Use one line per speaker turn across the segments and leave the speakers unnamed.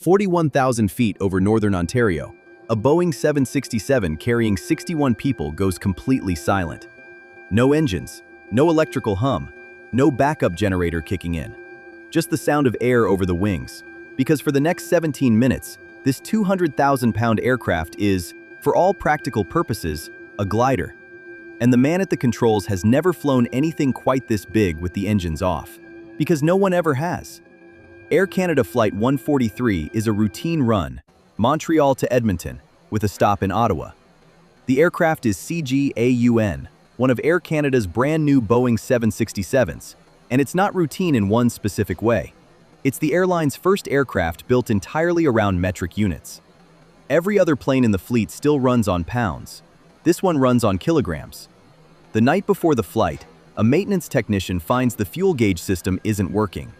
41,000 feet over northern Ontario, a Boeing 767 carrying 61 people goes completely silent. No engines, no electrical hum, no backup generator kicking in. Just the sound of air over the wings. Because for the next 17 minutes, this 200,000-pound aircraft is, for all practical purposes, a glider. And the man at the controls has never flown anything quite this big with the engines off. Because no one ever has. Air Canada Flight 143 is a routine run, Montreal to Edmonton, with a stop in Ottawa. The aircraft is CGAUN, one of Air Canada's brand new Boeing 767s, and it's not routine in one specific way. It's the airline's first aircraft built entirely around metric units. Every other plane in the fleet still runs on pounds. This one runs on kilograms. The night before the flight, a maintenance technician finds the fuel gauge system isn't working.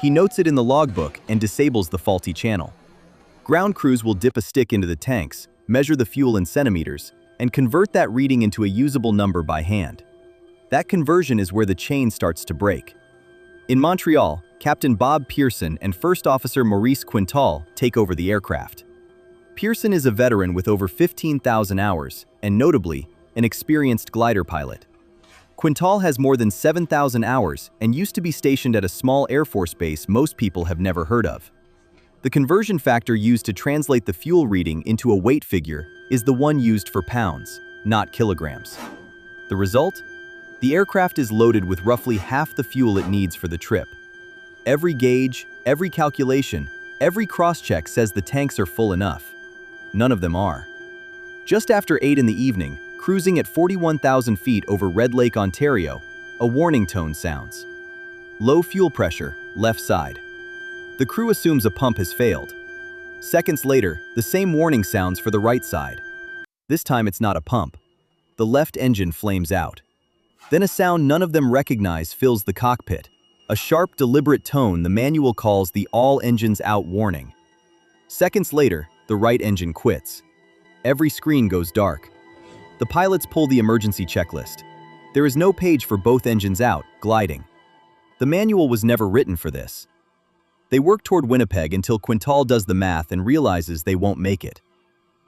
He notes it in the logbook and disables the faulty channel. Ground crews will dip a stick into the tanks, measure the fuel in centimeters, and convert that reading into a usable number by hand. That conversion is where the chain starts to break. In Montreal, Captain Bob Pearson and First Officer Maurice Quintal take over the aircraft. Pearson is a veteran with over 15,000 hours, and notably, an experienced glider pilot. Quintal has more than 7,000 hours and used to be stationed at a small Air Force base most people have never heard of. The conversion factor used to translate the fuel reading into a weight figure is the one used for pounds, not kilograms. The result? The aircraft is loaded with roughly half the fuel it needs for the trip. Every gauge, every calculation, every cross-check says the tanks are full enough. None of them are. Just after 8 in the evening, cruising at 41,000 feet over Red Lake, Ontario, a warning tone sounds. Low fuel pressure, left side. The crew assumes a pump has failed. Seconds later, the same warning sounds for the right side. This time it's not a pump. The left engine flames out. Then a sound none of them recognize fills the cockpit. A sharp, deliberate tone the manual calls the all engines out warning. Seconds later, the right engine quits. Every screen goes dark. The pilots pull the emergency checklist. There is no page for both engines out, gliding. The manual was never written for this. They work toward Winnipeg until Quintal does the math and realizes they won't make it.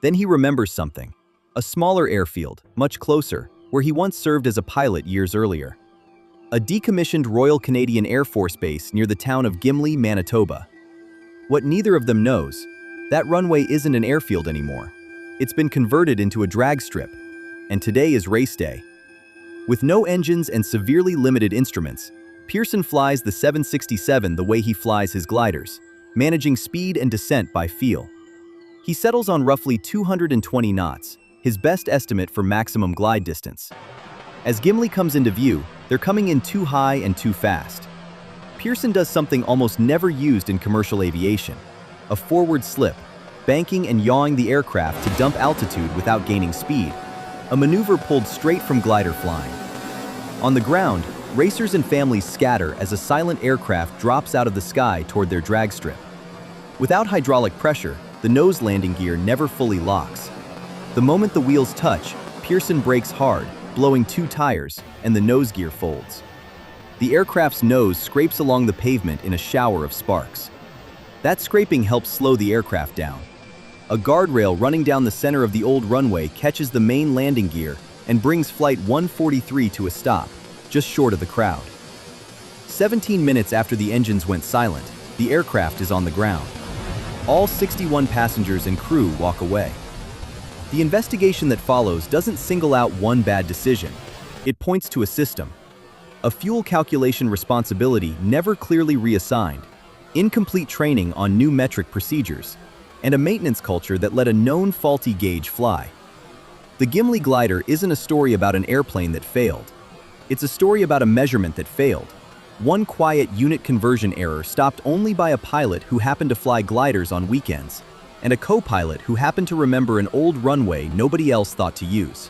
Then he remembers something. A smaller airfield, much closer, where he once served as a pilot years earlier. A decommissioned Royal Canadian Air Force base near the town of Gimli, Manitoba. What neither of them knows, that runway isn't an airfield anymore. It's been converted into a drag strip. And today is race day. With no engines and severely limited instruments, Pearson flies the 767 the way he flies his gliders, managing speed and descent by feel. He settles on roughly 220 knots, his best estimate for maximum glide distance. As Gimli comes into view, they're coming in too high and too fast. Pearson does something almost never used in commercial aviation, a forward slip, banking and yawing the aircraft to dump altitude without gaining speed. A maneuver pulled straight from glider flying. On the ground, racers and families scatter as a silent aircraft drops out of the sky toward their drag strip. Without hydraulic pressure, the nose landing gear never fully locks. The moment the wheels touch, Pearson brakes hard, blowing 2 tires, and the nose gear folds. The aircraft's nose scrapes along the pavement in a shower of sparks. That scraping helps slow the aircraft down. A guardrail running down the center of the old runway catches the main landing gear and brings Flight 143 to a stop, just short of the crowd. 17 minutes after the engines went silent, the aircraft is on the ground. All 61 passengers and crew walk away. The investigation that follows doesn't single out one bad decision. It points to a system. A fuel calculation responsibility never clearly reassigned, incomplete training on new metric procedures, and a maintenance culture that let a known faulty gauge fly. The Gimli Glider isn't a story about an airplane that failed. It's a story about a measurement that failed. One quiet unit conversion error stopped only by a pilot who happened to fly gliders on weekends, and a co-pilot who happened to remember an old runway nobody else thought to use.